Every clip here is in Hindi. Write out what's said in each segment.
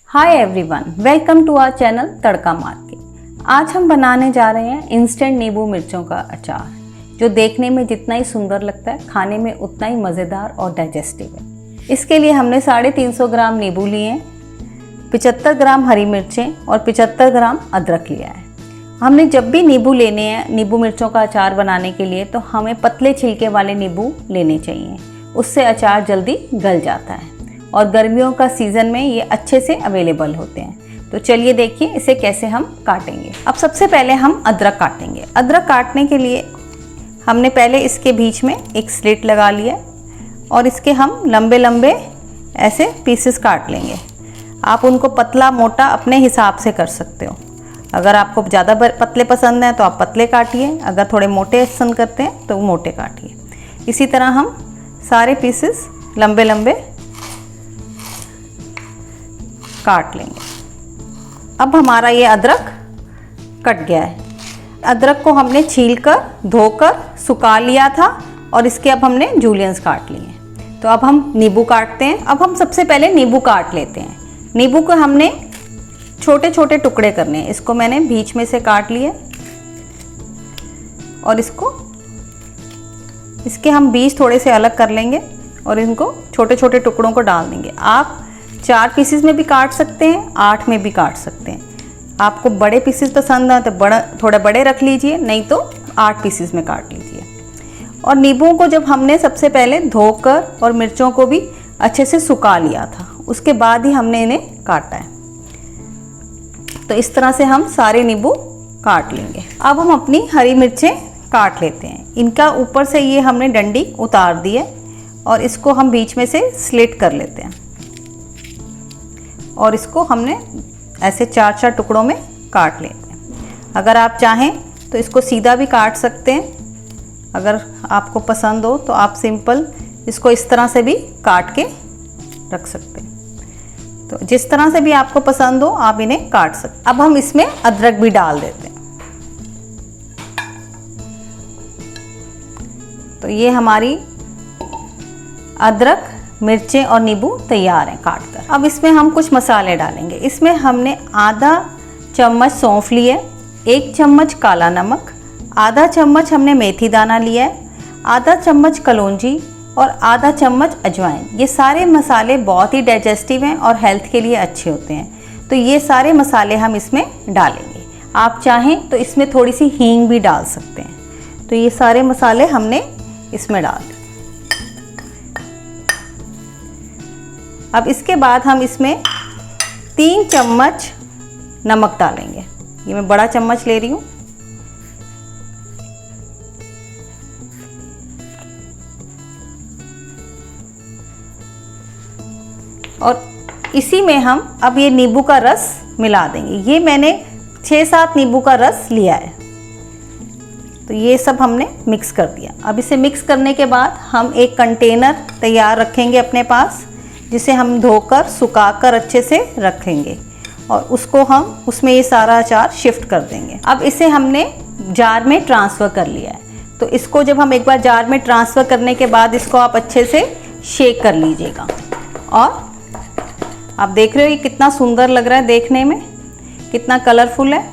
Hi everyone, welcome to our channel तड़का मार के। आज हम बनाने जा रहे हैं इंस्टेंट नींबू मिर्चों का अचार, जो देखने में जितना ही सुंदर लगता है खाने में उतना ही मज़ेदार और डाइजेस्टिव है। इसके लिए हमने 350 ग्राम नींबू लिए हैं, 75 ग्राम हरी मिर्चें और 75 ग्राम अदरक लिया है। हमने जब भी नींबू लेने हैं नींबू मिर्चों का अचार बनाने के लिए, तो हमें पतले छिलके वाले नींबू लेने चाहिए, उससे अचार जल्दी गल जाता है और गर्मियों का सीज़न में ये अच्छे से अवेलेबल होते हैं। तो चलिए देखिए इसे कैसे हम काटेंगे। अब सबसे पहले हम अदरक काटेंगे। अदरक काटने के लिए हमने पहले इसके बीच में एक स्लिट लगा लिया और इसके हम लंबे लंबे ऐसे पीसेस काट लेंगे। आप उनको पतला मोटा अपने हिसाब से कर सकते हो। अगर आपको ज़्यादा पतले पसंद हैं तो आप पतले काटिए, अगर थोड़े मोटे पसंद करते हैं तो मोटे काटिए। इसी तरह हम सारे पीसेस लंबे लंबे काट लेंगे। अब हमारा ये अदरक कट गया है। अदरक को हमने छीलकर धोकर सुखा लिया था और इसके अब हमने जूलियंस काट लिए हैं। तो अब हम नींबू काटते हैं। अब हम सबसे पहले नींबू काट लेते हैं। नींबू को हमने छोटे छोटे टुकड़े करने हैं। इसको मैंने बीच में से काट लिए और इसके हम बीज थोड़े से अलग कर लेंगे और इनको छोटे छोटे टुकड़ों को डाल देंगे। आप 4 पीसेस में भी काट सकते हैं, 8 में भी काट सकते हैं। आपको बड़े पीसेस पसंद है तो थोड़े बड़े रख लीजिए, नहीं तो 8 पीसेस में काट लीजिए। और नींबुओं को जब हमने सबसे पहले धोकर और मिर्चों को भी अच्छे से सुखा लिया था, उसके बाद ही हमने इन्हें काटा है। तो इस तरह से हम सारे नींबू काट लेंगे। अब हम अपनी हरी मिर्चें काट लेते हैं। इनका ऊपर से ये हमने डंडी उतार दी है और इसको हम बीच में से स्लिट कर लेते हैं और इसको हमने ऐसे 4-4 टुकड़ों में काट लेते हैं। अगर आप चाहें तो इसको सीधा भी काट सकते हैं। अगर आपको पसंद हो तो आप सिंपल इसको इस तरह से भी काट के रख सकते हैं। तो जिस तरह से भी आपको पसंद हो आप इन्हें काट सकते हैं। अब हम इसमें अदरक भी डाल देते हैं। तो ये हमारी अदरक, मिर्चें और नींबू तैयार हैं काटकर। अब इसमें हम कुछ मसाले डालेंगे। इसमें हमने आधा चम्मच सौंफ ली है, 1 चम्मच काला नमक, आधा चम्मच हमने मेथी दाना लिया है, आधा चम्मच कलौंजी और आधा चम्मच अजवाइन। ये सारे मसाले बहुत ही डाइजेस्टिव हैं और हेल्थ के लिए अच्छे होते हैं। तो ये सारे मसाले हम इसमें डालेंगे। आप चाहें तो इसमें थोड़ी सी हींग भी डाल सकते हैं। तो ये सारे मसाले हमने इसमें डाल दिए। अब इसके बाद हम इसमें 3 चम्मच नमक डालेंगे। ये मैं बड़ा चम्मच ले रही हूँ। और इसी में हम अब ये नींबू का रस मिला देंगे। ये मैंने 6-7 नींबू का रस लिया है। तो ये सब हमने मिक्स कर दिया। अब इसे मिक्स करने के बाद हम एक कंटेनर तैयार रखेंगे अपने पास, जिसे हम धोकर सुखाकर अच्छे से रखेंगे और उसको हम उसमें ये सारा अचार शिफ्ट कर देंगे। अब इसे हमने जार में ट्रांसफ़र कर लिया है। तो इसको जब हम एक बार जार में ट्रांसफ़र करने के बाद इसको आप अच्छे से शेक कर लीजिएगा। और आप देख रहे हो ये कितना सुंदर लग रहा है देखने में, कितना कलरफुल है।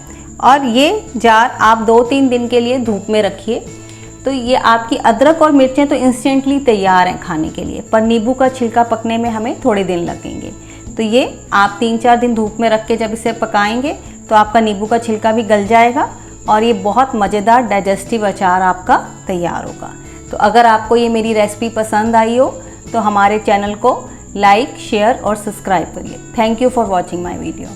और ये जार आप 2-3 दिन के लिए धूप में रखिए। तो ये आपकी अदरक और मिर्चें तो इंस्टेंटली तैयार हैं खाने के लिए, पर नींबू का छिलका पकने में हमें थोड़े दिन लगेंगे। तो ये आप 3-4 दिन धूप में रख के जब इसे पकाएंगे तो आपका नींबू का छिलका भी गल जाएगा और ये बहुत मज़ेदार डाइजेस्टिव अचार आपका तैयार होगा। तो अगर आपको ये मेरी रेसिपी पसंद आई हो तो हमारे चैनल को लाइक, शेयर और सब्सक्राइब करिए। Thank you for watching my video.